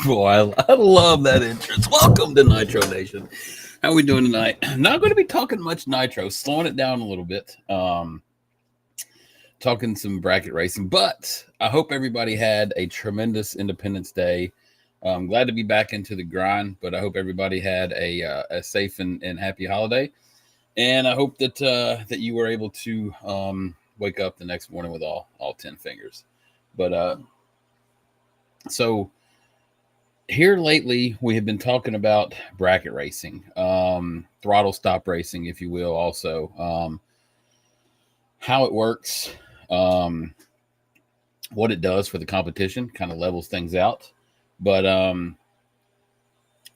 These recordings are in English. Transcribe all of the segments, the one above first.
Boy, I love that entrance. Welcome to Nitro Nation. How are we doing tonight? Not going to be talking much Nitro, slowing it down a little bit. Talking some bracket racing, but I hope everybody had a tremendous Independence Day. I'm glad to be back into the grind, but I hope everybody had a safe and happy holiday. And I hope that that you were able to wake up the next morning with all 10 fingers. But so here lately, we have been talking about bracket racing, throttle stop racing, if you will, also how it works, what it does for the competition, kind of levels things out. But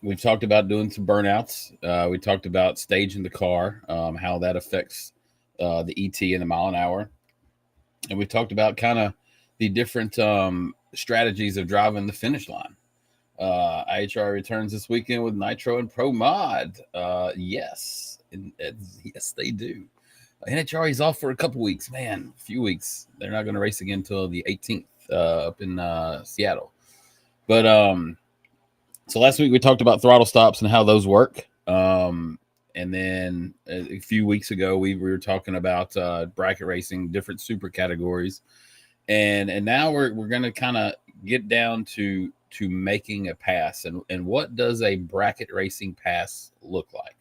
we've talked about doing some burnouts. We talked about staging the car, how that affects the ET in the mile an hour. And we talked about kind of the different strategies of driving the finish line. NHRA returns this weekend with Nitro and Pro Mod. Yes, yes, they do. NHRA is off for a couple weeks, man, a few weeks. They're not going to race again until the 18th up in Seattle. But so last week we talked about throttle stops and how those work. And then a few weeks ago we were talking about bracket racing, different super categories, and now we're going to kind of get down to making a pass and what does a bracket racing pass look like?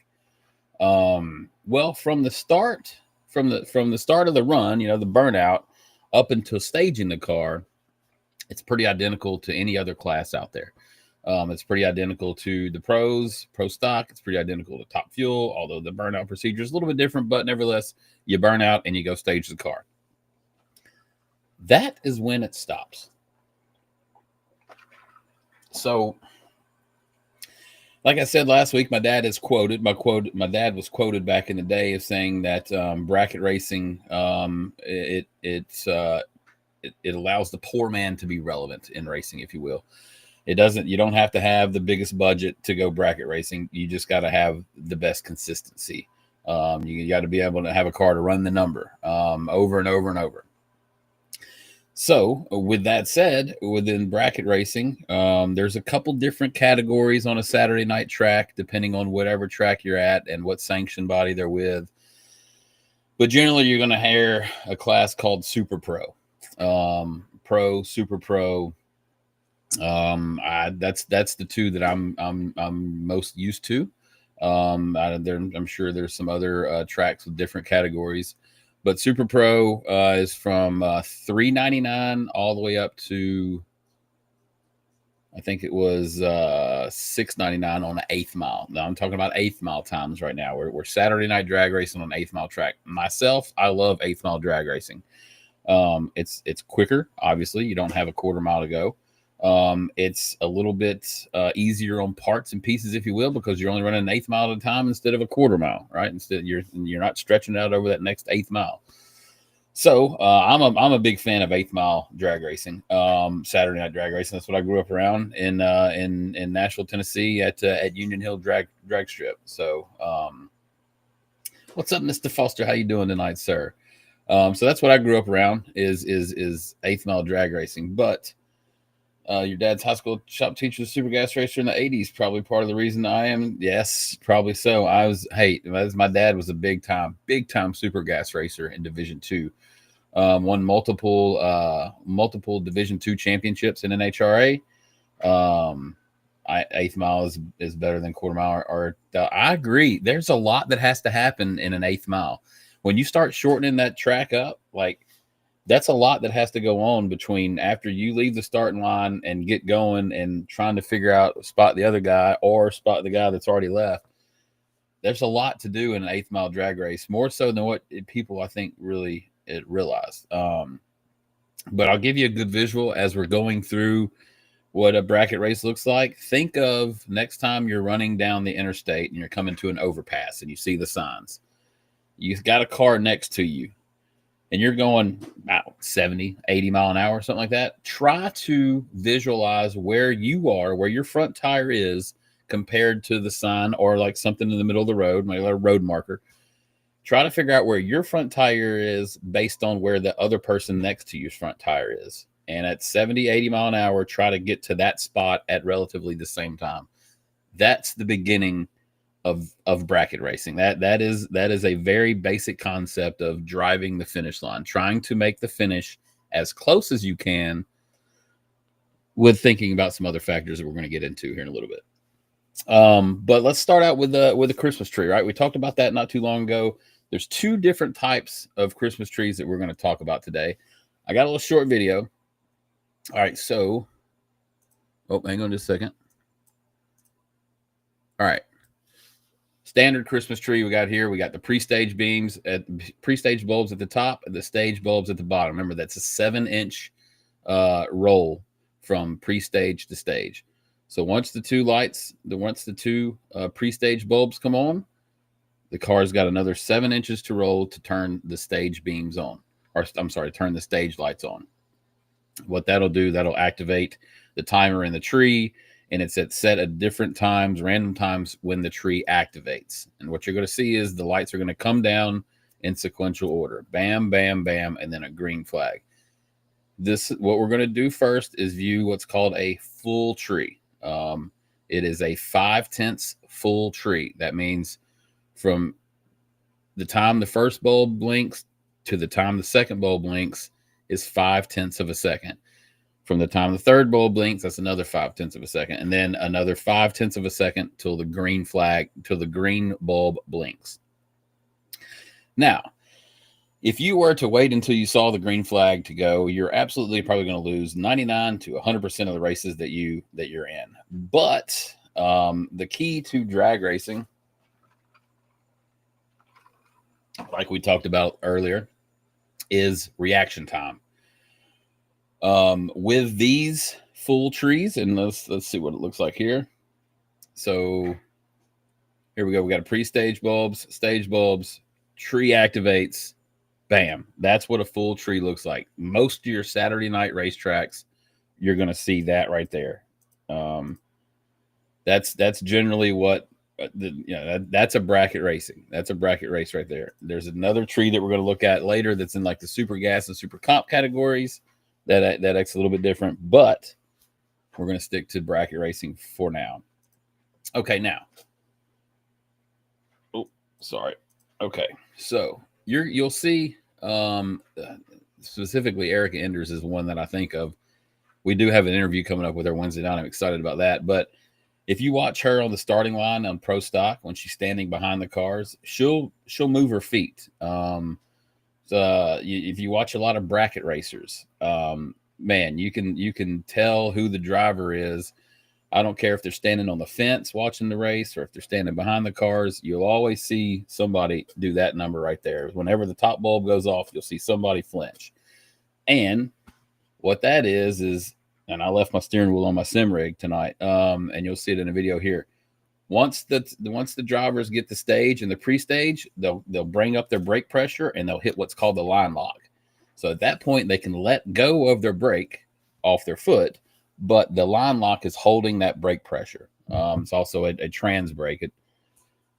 Well, from the start of the run, the burnout up until staging the car, it's pretty identical to any other class out there. It's pretty identical to the pro stock. It's pretty identical to top fuel, although the burnout procedure is a little bit different, but nevertheless, you burn out and you go stage the car. That is when it stops. So, like I said last week, my dad was quoted back in the day as saying that bracket racing it allows the poor man to be relevant in racing, if you will. You don't have to have the biggest budget to go bracket racing. You just got to have the best consistency. You got to be able to have a car to run the number over and over and over. So with that said, within bracket racing, there's a couple different categories on a Saturday night track, depending on whatever track you're at and what sanction body they're with. But generally, you're going to hear a class called Super Pro, Super Pro. That's the two that I'm most used to. I'm sure there's some other tracks with different categories. But Super Pro is from $3.99 all the way up to, I think it was $6.99 on the 8th mile. Now I'm talking about 8th mile times right now. We're Saturday night drag racing on 8th mile track. Myself, I love 8th mile drag racing. It's quicker. Obviously, you don't have a quarter mile to go. It's a little bit easier on parts and pieces, if you will, because you're only running an 8th mile at a time instead of a quarter mile, right? Instead, you're not stretching out over that next 8th mile. So I'm a big fan of 8th mile drag racing, Saturday night drag racing. That's what I grew up around in Nashville, Tennessee, at Union Hill Drag Strip. So what's up, Mr. Foster? How you doing tonight, sir? So that's what I grew up around is 8th mile drag racing, but. Your dad's high school shop teacher was a super gas racer in the 80s. Probably part of the reason I am. Yes, probably so. My dad was a big time super gas racer in Division II. Won multiple Division II championships in NHRA. 8th mile is better than quarter mile. I agree. There's a lot that has to happen in an 8th mile. When you start shortening that track up, that's a lot that has to go on between after you leave the starting line and get going and trying to figure out spot the other guy or spot the guy that's already left. There's a lot to do in an 8th mile drag race, more so than what people, I think, really realize. But I'll give you a good visual as we're going through what a bracket race looks like. Think of next time you're running down the interstate and you're coming to an overpass and you see the signs. You've got a car next to you. And you're going about 70, 80 mile an hour, something like that. Try to visualize where you are, where your front tire is compared to the sign or like something in the middle of the road, maybe a road marker. Try to figure out where your front tire is based on where the other person next to you's front tire is. and at 70, 80 mile an hour, try to get to that spot at relatively the same time. That's the beginning of bracket racing. That is a very basic concept of driving the finish line, trying to make the finish as close as you can, with thinking about some other factors that we're going to get into here in a little bit. But let's start out with the Christmas tree, right? We talked about that not too long ago. There's two different types of Christmas trees that we're going to talk about today. I got a little short video. All right, so, oh, hang on just a second. All right. Standard Christmas tree we got here. We got the pre-stage beams, at pre-stage bulbs at the top, and the stage bulbs at the bottom. Remember, that's a 7-inch roll from pre-stage to stage. So once the two pre-stage bulbs come on, the car's got another 7 inches to roll to turn the stage beams on, or I'm sorry, turn the stage lights on. What that'll do, that'll activate the timer in the tree, and it's set at different times, random times when the tree activates. And what you're going to see is the lights are going to come down in sequential order. Bam, bam, bam, and then a green flag. What we're going to do first is view what's called a full tree. It is a 5/10 full tree. That means from the time the first bulb blinks to the time the second bulb blinks is 5/10 of a second. From the time the third bulb blinks, that's another 5/10 of a second, and then another 5/10 of a second till the green bulb blinks. Now, if you were to wait until you saw the green flag to go, you're absolutely probably going to lose 99 to 100% of the races that you're in. But the key to drag racing, like we talked about earlier, is reaction time. With these full trees, and let's see what it looks like here. So here we go. We got a pre-stage bulbs, stage bulbs, tree activates, bam. That's what a full tree looks like. Most of your Saturday night racetracks, you're going to see that right there. That's generally what that's a bracket racing. That's a bracket race right there. There's another tree that we're going to look at later that's in like the super gas and super comp categories. That acts a little bit different, but we're going to stick to bracket racing for now. Okay, now. Oh, sorry. Okay, so you'll see specifically Erica Enders is one that I think of. We do have an interview coming up with her Wednesday night. I'm excited about that. But if you watch her on the starting line on Pro Stock when she's standing behind the cars, she'll move her feet. So if you watch a lot of bracket racers, man, you can tell who the driver is. I don't care if they're standing on the fence watching the race or if they're standing behind the cars. You'll always see somebody do that number right there. Whenever the top bulb goes off, you'll see somebody flinch. And what that is, and I left my steering wheel on my sim rig tonight, and you'll see it in a video here. Once the drivers get the stage and the pre-stage, they'll bring up their brake pressure and they'll hit what's called the line lock. So at that point, they can let go of their brake off their foot, but the line lock is holding that brake pressure. It's also a trans brake.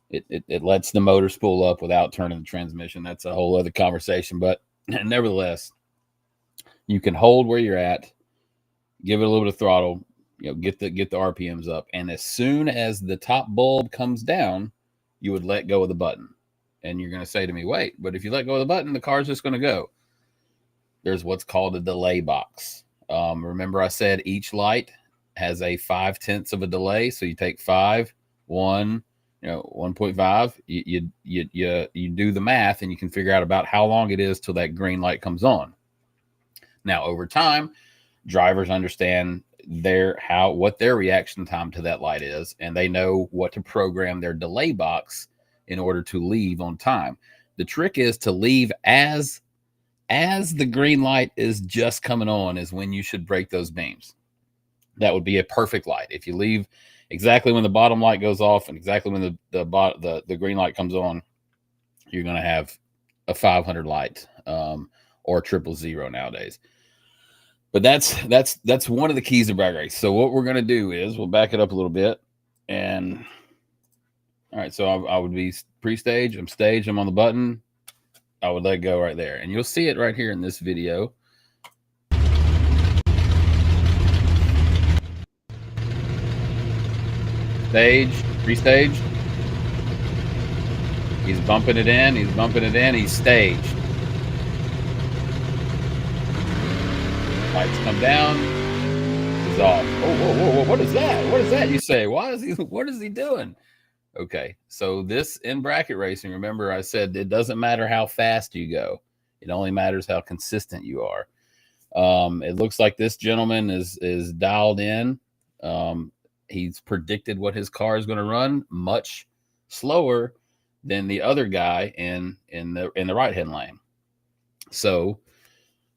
It lets the motor spool up without turning the transmission. That's a whole other conversation, but nevertheless, you can hold where you're at, give it a little bit of throttle, get the RPMs up, and as soon as the top bulb comes down, you would let go of the button. And you're going to say to me, wait, but if you let go of the button, the car's just going to go. There's what's called a delay box. Remember I said each light has a 5/10 of a delay. So you take 5, 1, 1.5, you do the math and you can figure out about how long it is till that green light comes on. Now, over time, drivers understand what their reaction time to that light is, and they know what to program their delay box in order to leave on time. The trick is to leave as the green light is just coming on is when you should break those beams. That would be a perfect light. If you leave exactly when the bottom light goes off and exactly when the green light comes on, you're going to have a 500 light or 000 nowadays. But that's one of the keys to drag race. So what we're going to do is we'll back it up a little bit. And all right, so I would be pre-stage. I'm staged. I'm on the button. I would let go right there. And you'll see it right here in this video. Pre-stage. He's bumping it in. He's staged. Lights come down. He's off. Whoa. What is that? What is that? You say, what is he doing? Okay. So this in bracket racing, remember I said it doesn't matter how fast you go. It only matters how consistent you are. It looks like this gentleman is dialed in. He's predicted what his car is going to run much slower than the other guy in the right hand lane. So,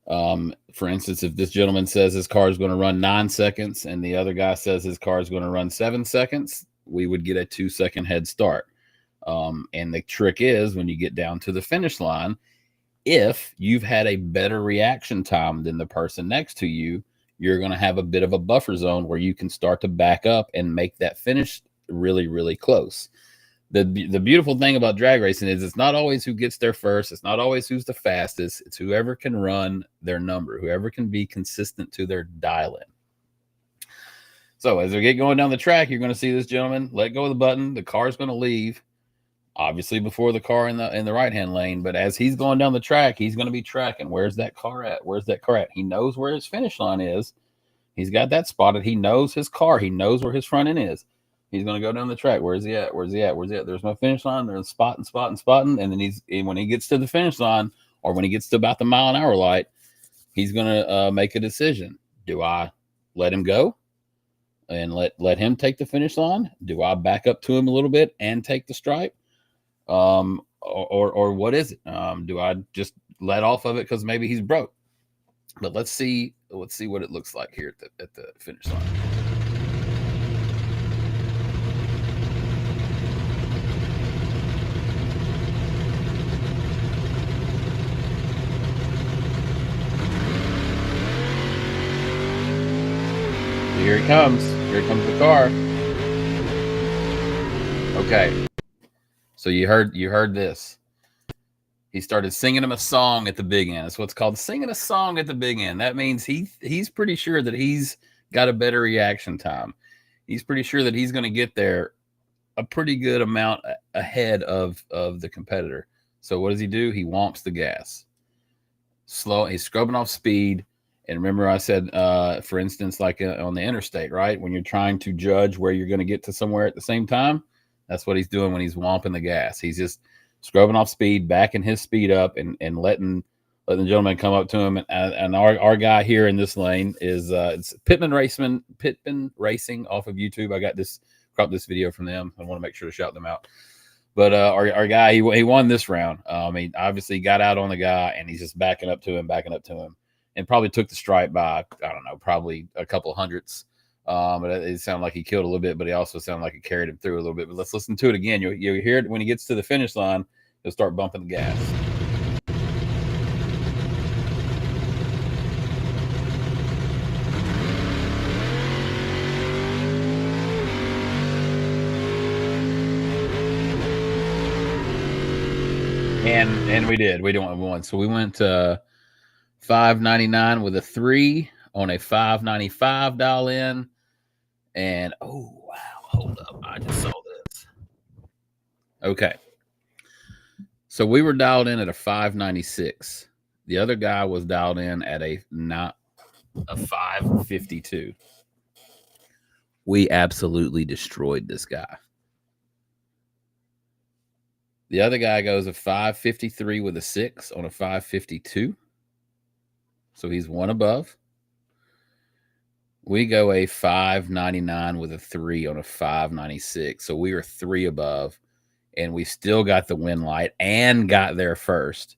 for instance, if this gentleman says his car is going to run 9 seconds and the other guy says his car is going to run 7 seconds, we would get a 2-second head start. And the trick is when you get down to the finish line, if you've had a better reaction time than the person next to you, you're going to have a bit of a buffer zone where you can start to back up and make that finish really, really close. The beautiful thing about drag racing is it's not always who gets there first. It's not always who's the fastest. It's whoever can run their number, whoever can be consistent to their dial-in. So as we get going down the track, you're going to see this gentleman let go of the button. The car is going to leave, obviously before the car in the right-hand lane. But as he's going down the track, he's going to be tracking. Where's that car at? Where's that car at? He knows where his finish line is. He's got that spotted. He knows his car. He knows where his front end is. He's going to go down the track. Where's he at? Where's he at? Where's he at? There's no finish line. There's spotting. And then when he gets to the finish line, or when he gets to about the mile-an-hour light, he's going to make a decision. Do I let him go and let him take the finish line? Do I back up to him a little bit and take the stripe? Or what is it? Do I just let off of it because maybe he's broke? But let's see what it looks like here at the finish line. Here he comes. Here comes the car. Okay. So you heard this. He started singing him a song at the big end. That's what's called singing a song at the big end. That means he's pretty sure that he's got a better reaction time. He's pretty sure that he's going to get there a pretty good amount ahead of the competitor. So what does he do? He whomps the gas. Slow. He's scrubbing off speed. And remember I said, for instance, like on the interstate, right? When you're trying to judge where you're going to get to somewhere at the same time, that's what he's doing when he's whomping the gas. He's just scrubbing off speed, backing his speed up, and letting the gentleman come up to him. And our guy here in this lane is it's Pittman Racing off of YouTube. I cropped this video from them. I want to make sure to shout them out. But our guy, he won this round. He obviously got out on the guy, and he's just backing up to him, and probably took the stripe by, I don't know, probably a couple hundredths. But it sounded like he killed a little bit, but he also sounded like he carried him through a little bit. But let's listen to it again. You'll hear it when he gets to the finish line. He'll start bumping the gas. And we did. We won. So we went $5.99 with a 3 on a $5.95 dial in. And oh wow, hold up. I just saw this. Okay. So we were dialed in at a 5.96. The other guy was dialed in at a 5.52. We absolutely destroyed this guy. The other guy goes a 5.53 with a 6 on a 5.52. So he's one above. We go a 5.99 with a 3 on a 5.96. So we were 3 above, and we still got the win light and got there first.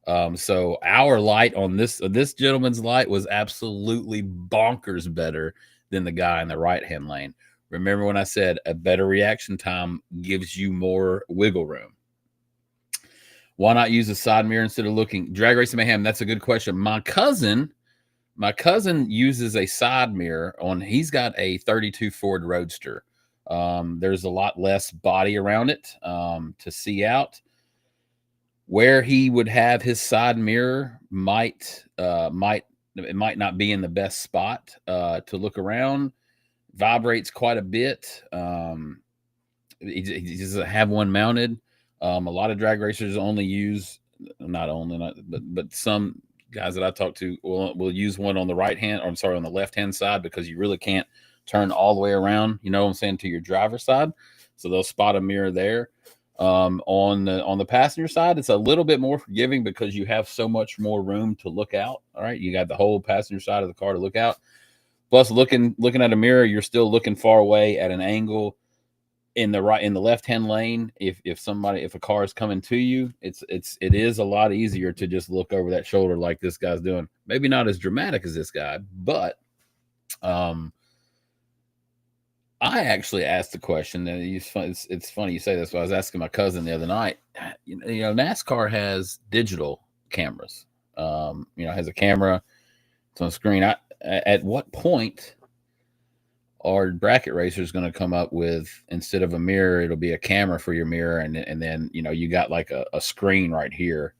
So our light on this gentleman's light was absolutely bonkers better than the guy in the right-hand lane. Remember when I said a better reaction time gives you more wiggle room? Why not use a side mirror instead of looking? Drag Racing Mayhem, that's a good question. My cousin uses a side mirror he's got a 32 Ford Roadster. There's a lot less body around it to see out. Where he would have his side mirror might not be in the best spot to look around. vibrates quite a bit. He doesn't have one mounted. A lot of drag racers only use, but some guys that I talk to will use one on the right hand, or I'm sorry, on the left hand side, because you really can't turn all the way around, you know what I'm saying, to your driver's side. So they'll spot a mirror there. On the passenger side, it's a little bit more forgiving because you have so much more room to look out. All right, you got the whole passenger side of the car to look out. Plus, looking at a mirror, you're still looking far away at an angle in the left hand lane. If a car is coming to you, it is a lot easier to just look over that shoulder like this guy's doing. Maybe not as dramatic as this guy, but I actually asked the question, and it's funny you say this, but I was asking my cousin the other night. You know, NASCAR has digital cameras. Has a camera. It's on the screen. At what point are bracket racers going to come up with, instead of a mirror, it'll be a camera for your mirror, and then you got like a screen right here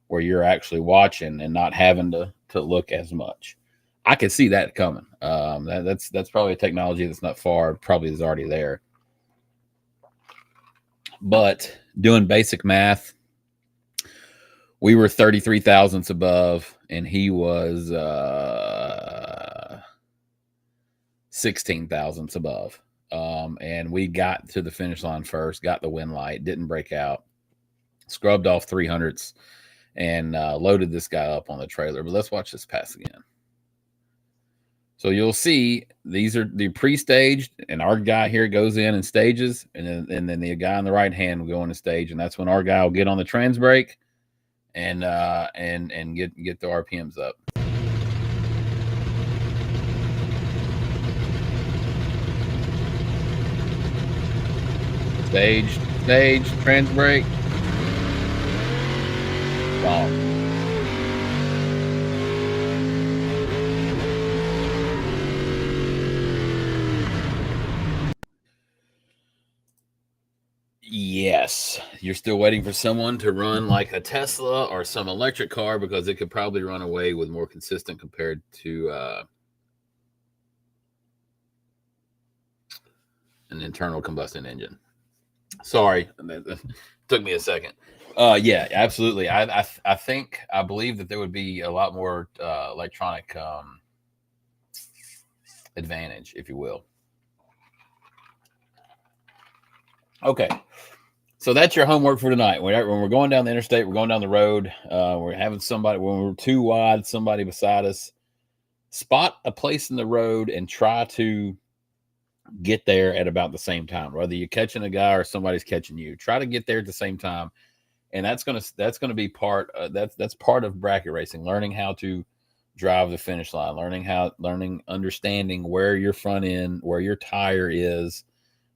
where you're actually watching and not having to look as much. I could see that coming. That's probably a technology that's not far, probably is already there. But doing basic math, we were 33 thousandths above, and he was 16 thousandths above. And we got to the finish line first, got the win light, didn't break out, scrubbed off 300ths, and loaded this guy up on the trailer. But let's watch this pass again. So you'll see these are the pre-staged, and our guy here goes in and stages, and then the guy on the right hand will go in the stage, and that's when our guy will get on the trans brake and get the RPMs up. Stage, trans brake. Wow. Yes, you're still waiting for someone to run like a Tesla or some electric car, because it could probably run away with more consistent compared to an internal combustion engine. Sorry, it took me a second. Yeah, absolutely. I believe that there would be a lot more electronic advantage, if you will. Okay, so that's your homework for tonight. When we're going down the interstate, we're going down the road, we're having somebody, when we're too wide, somebody beside us, spot a place in the road and try to get there at about the same time. Whether you're catching a guy or somebody's catching you, try to get there at the same time. And that's gonna be part. That's part of bracket racing. Learning how to drive the finish line. Understanding where your front end, where your tire is,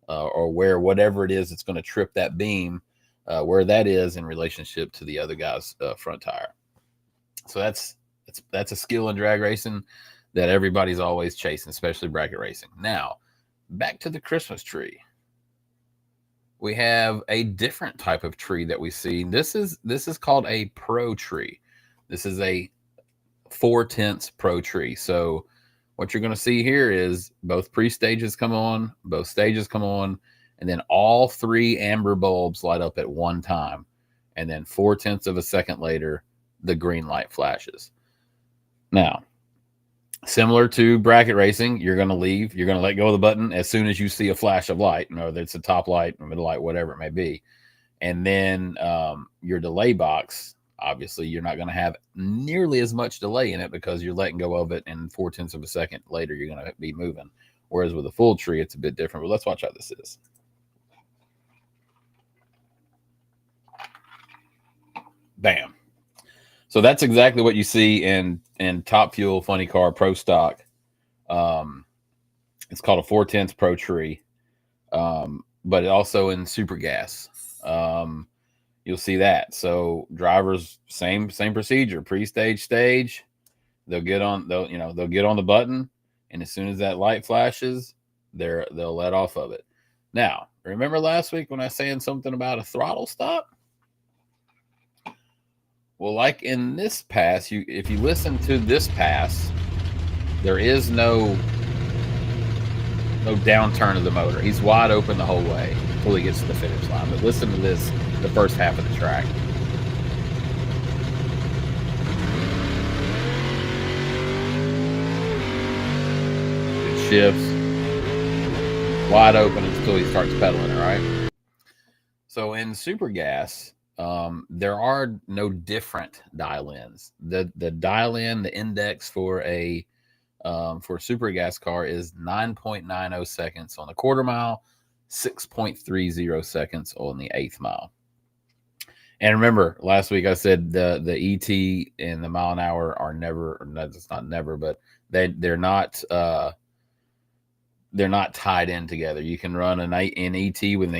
or where whatever it is that's going to trip that beam, where that is in relationship to the other guy's front tire. So that's a skill in drag racing that everybody's always chasing, especially bracket racing. Now, back to the Christmas tree. We have a different type of tree that we see. This is called a pro tree. This is a 4/10 pro tree. So what you're going to see here is both pre-stages come on, both stages come on, and then all three amber bulbs light up at one time. And then 4/10 of a second later, the green light flashes. Now, similar to bracket racing, you're going to let go of the button as soon as you see a flash of light, whether it's a top light, middle light, whatever it may be. And then your delay box, obviously, you're not going to have nearly as much delay in it because you're letting go of it, and 4/10 of a second later, you're going to be moving. Whereas with a full tree, it's a bit different. But let's watch how this is. Bam. So that's exactly what you see in Top Fuel Funny Car Pro Stock. It's called a 4/10 Pro Tree, but also in Super Gas. You'll see that. So drivers, same procedure, pre-stage, stage. They'll get on the button, and as soon as that light flashes, they'll let off of it. Now, remember last week when I was saying something about a throttle stop? Well, like in this pass, if you listen to this pass, there is no downturn of the motor. He's wide open the whole way until he gets to the finish line. But listen to this, the first half of the track. It shifts. Wide open until he starts pedaling it, right? So in super gas, there are no different dial-ins. The dial-in, the index for a super gas car is 9.90 seconds on the quarter mile, 6.30 seconds on the eighth mile. And remember, last week I said the ET and the mile an hour are never, or that's not never, but they're not tied in together. You can run an ET with an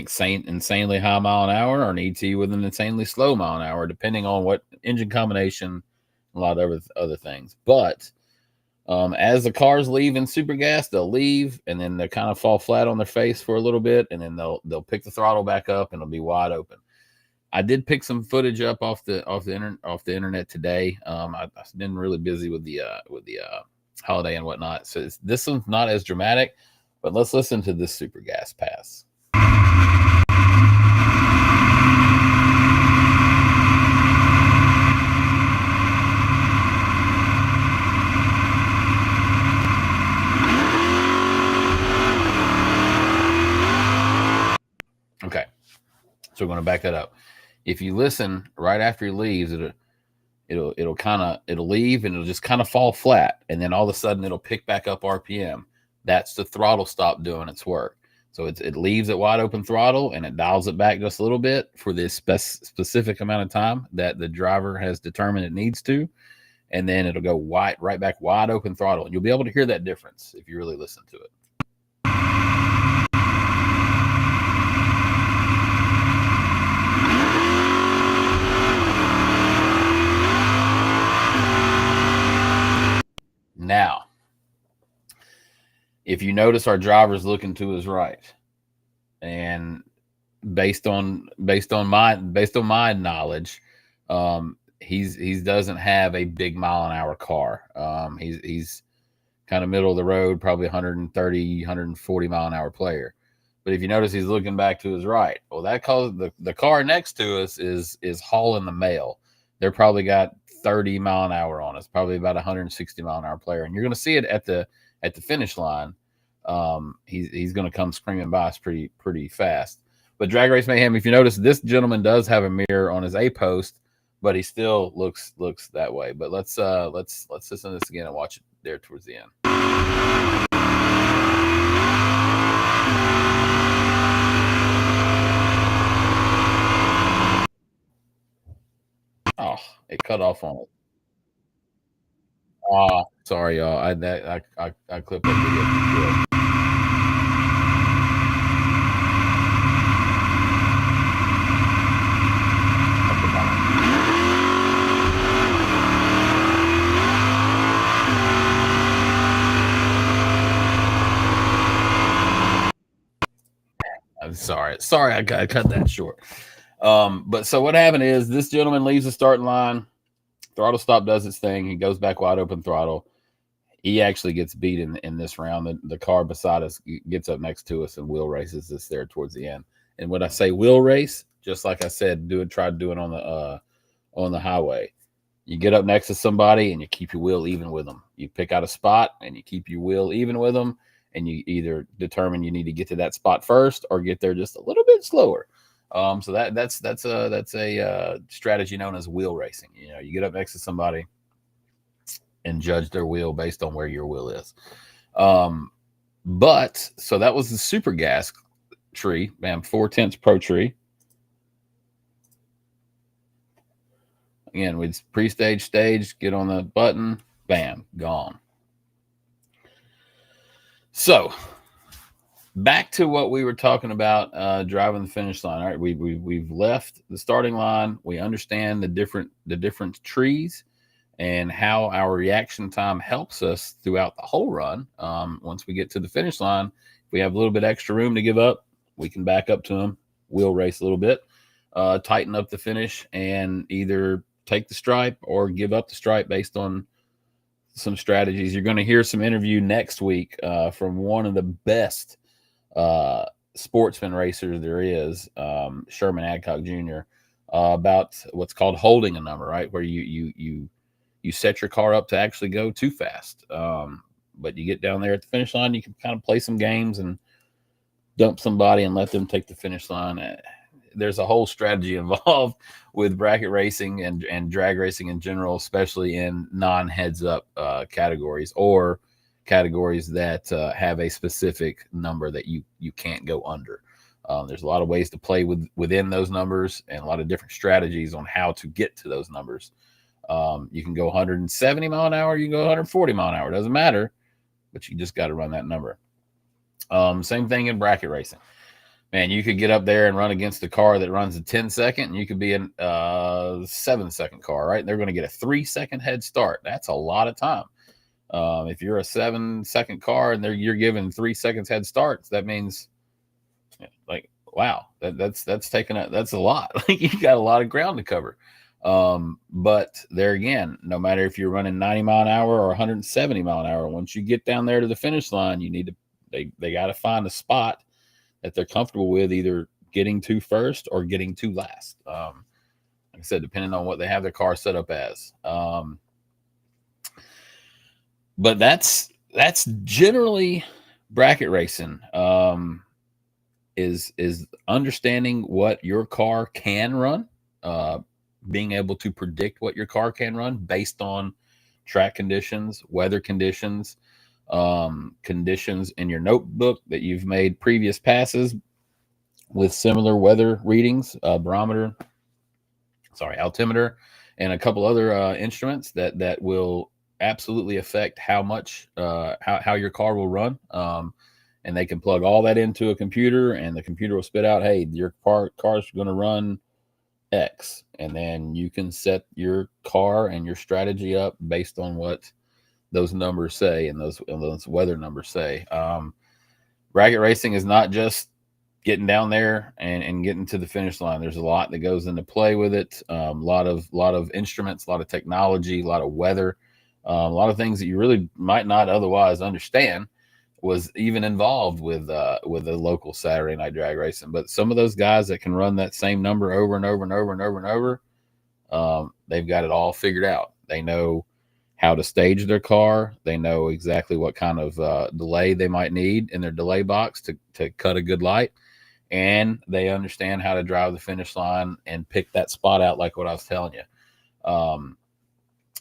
insanely high mile an hour, or an ET with an insanely slow mile an hour, depending on what engine combination, a lot of other things. But as the cars leave in super gas, they'll leave and then they kind of fall flat on their face for a little bit, and then they'll pick the throttle back up and it'll be wide open. I did pick some footage up off the internet today. I've been really busy with the holiday and whatnot, so this one's not as dramatic. But let's listen to this super gas pass. Okay, so we're going to back that up. If you listen right after he leaves, it'll leave and it'll just kind of fall flat, and then all of a sudden it'll pick back up RPM. That's the throttle stop doing its work. So it leaves at wide open throttle and it dials it back just a little bit for this specific amount of time that the driver has determined it needs to, and then it'll go right back wide open throttle. And you'll be able to hear that difference if you really listen to it. Now, if you notice, our driver's looking to his right, and based on my knowledge, he doesn't have a big mile an hour car. He's kind of middle of the road, probably 130, 140 mile an hour player. But if you notice, he's looking back to his right. Well, that causes the car next to us is hauling the mail. They're probably got 30 mile an hour on us, probably about 160 mile an hour player, and you're going to see it at the finish line. He's going to come screaming by us pretty fast. But Drag Race Mayhem, if you notice, this gentleman does have a mirror on his A post, but he still looks that way. But let's listen to this again and watch it there towards the end. Oh, it cut off on it. Oh, sorry, y'all. I clipped that video. I'm sorry. I cut that short. But so what happened is this gentleman leaves the starting line. Throttle stop does its thing. He goes back wide open throttle. He actually gets beat in this round. The car beside us gets up next to us and wheel races us there towards the end. And when I say wheel race, just like I said, try to do it on the highway. You get up next to somebody and you keep your wheel even with them. You pick out a spot and you keep your wheel even with them, and you either determine you need to get to that spot first or get there just a little bit slower. So that's a strategy known as wheel racing. You know, you get up next to somebody and judge their wheel based on where your wheel is. But so that was the super gas tree, 4/10 pro tree. Again, we'd pre-stage, stage, get on the button, bam, gone. So back to what we were talking about, driving the finish line. All right, we've left the starting line. We understand the different trees and how our reaction time helps us throughout the whole run. Once we get to the finish line, if we have a little bit extra room to give up, we can back up to them, wheel race a little bit, tighten up the finish, and either take the stripe or give up the stripe based on some strategies. You're going to hear some interview next week from one of the best sportsman racers there is, Sherman Adcock Jr., about what's called holding a number, right? Where you set your car up to actually go too fast. But you get down there at the finish line, you can kind of play some games and dump somebody and let them take the finish line. There's a whole strategy involved with bracket racing and drag racing in general, especially in non-heads-up categories or categories that have a specific number that you can't go under. There's a lot of ways to play within those numbers and a lot of different strategies on how to get to those numbers. You can go 170 mile an hour, you can go 140 mile an hour, doesn't matter, but you just got to run that number. Same thing in bracket racing. Man, you could get up there and run against a car that runs a 10-second, and you could be a 7-second car, right? They're going to get a 3-second head start. That's a lot of time. If you're a 7-second car and you're given 3 seconds head starts, that means, like, wow, that's a lot. Like, you got a lot of ground to cover. But there again, no matter if you're running 90 mile an hour or 170 mile an hour, once you get down there to the finish line, you need to they got to find a spot that they're comfortable with, either getting to first or getting to last. Like I said, depending on what they have their car set up as. But that's generally bracket racing. Is understanding what your car can run, being able to predict what your car can run based on track conditions, weather conditions, conditions in your notebook that you've made previous passes with similar weather readings, altimeter, and a couple other instruments that will absolutely affect how much how your car will run. And they can plug all that into a computer, and the computer will spit out, hey, your car's going to run X, and then you can set your car and your strategy up based on what those numbers say and those weather numbers say. Bracket racing is not just getting down there and getting to the finish line. There's a lot that goes into play with it. A lot of instruments, a lot of technology, a lot of weather, a lot of things that you really might not otherwise understand was even involved with the local Saturday night drag racing. But some of those guys that can run that same number over and over and over and over and over, they've got it all figured out. They know how to stage their car. They know exactly what kind of delay they might need in their delay box to cut a good light. And they understand how to drive the finish line and pick that spot out, like what I was telling you.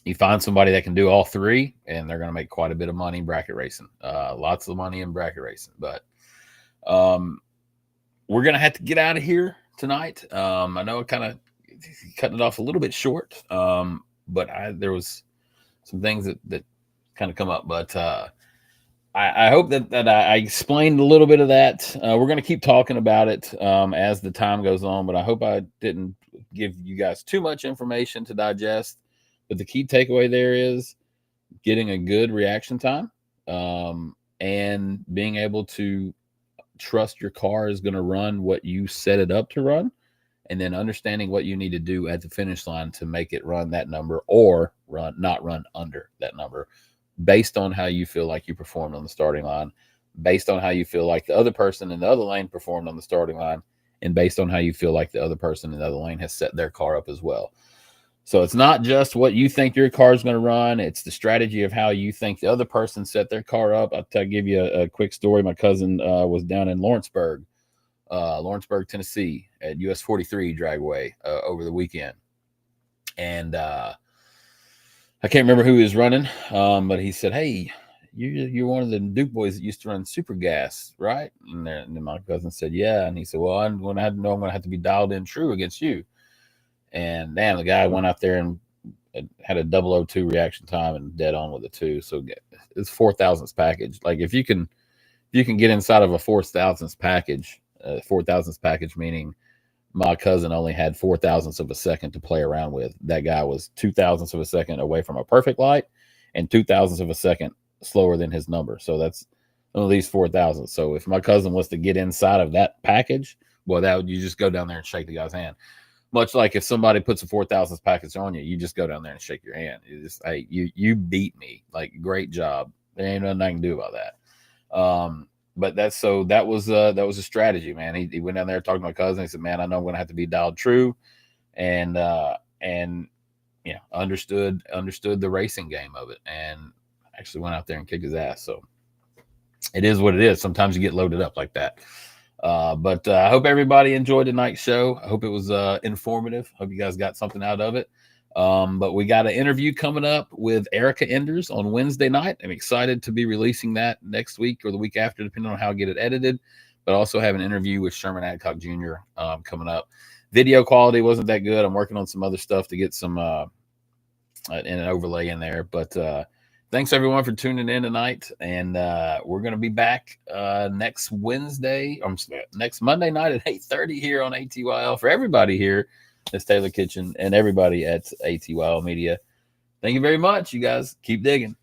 You find somebody that can do all three, and they're going to make quite a bit of money in bracket racing. Lots of money in bracket racing. But we're going to have to get out of here tonight. I know it kind of cutting it off a little bit short, but there was some things that kind of come up. But I hope that I explained a little bit of that. We're going to keep talking about it as the time goes on, but I hope I didn't give you guys too much information to digest. But the key takeaway there is getting a good reaction time and being able to trust your car is going to run what you set it up to run, and then understanding what you need to do at the finish line to make it run that number or not run under that number, based on how you feel like you performed on the starting line, based on how you feel like the other person in the other lane performed on the starting line, and based on how you feel like the other person in the other lane has set their car up as well. So it's not just what you think your car is going to run. It's the strategy of how you think the other person set their car up. I'll give you a quick story. My cousin was down in Lawrenceburg, Tennessee at US 43 Dragway over the weekend. And I can't remember who he was running, but he said, hey, you're one of the Duke boys that used to run Super Gas, right? And then my cousin said, yeah. And he said, well, I'm going to have to be dialed in true against you. And damn, the guy went out there and had a 002 reaction time and dead on with a 2. So it's 4,000ths package. Like if you can get inside of a 4,000ths package, 4,000ths package meaning my cousin only had 4,000ths of a second to play around with. That guy was 2,000ths of a second away from a perfect light and 2,000ths of a second slower than his number. So that's at least 4,000. So if my cousin was to get inside of that package, boy, you just go down there and shake the guy's hand. much like if somebody puts a 4,000th package on you, you just go down there and shake your hand. You just, hey, you beat me. Like, great job. There ain't nothing I can do about that. But that was a strategy, man. He went down there, talked to my cousin. He said, man, I know I'm going to have to be dialed true. And yeah, understood the racing game of it, and actually went out there and kicked his ass. So it is what it is. Sometimes you get loaded up like that. But I hope everybody enjoyed tonight's show. I hope it was informative. Hope you guys got something out of it. But we got an interview coming up with Erica Enders on Wednesday night. I'm excited to be releasing that next week or the week after, depending on how I get it edited. But also have an interview with Sherman Adcock Jr. Coming up. Video quality wasn't that good. I'm working on some other stuff to get some and an overlay in there. But thanks everyone for tuning in tonight, and we're going to be back next Wednesday, next Monday night at 8:30 here on ATYL. For everybody here, it's Taylor Kitchen and everybody at ATYL Media. Thank you very much. You guys keep digging.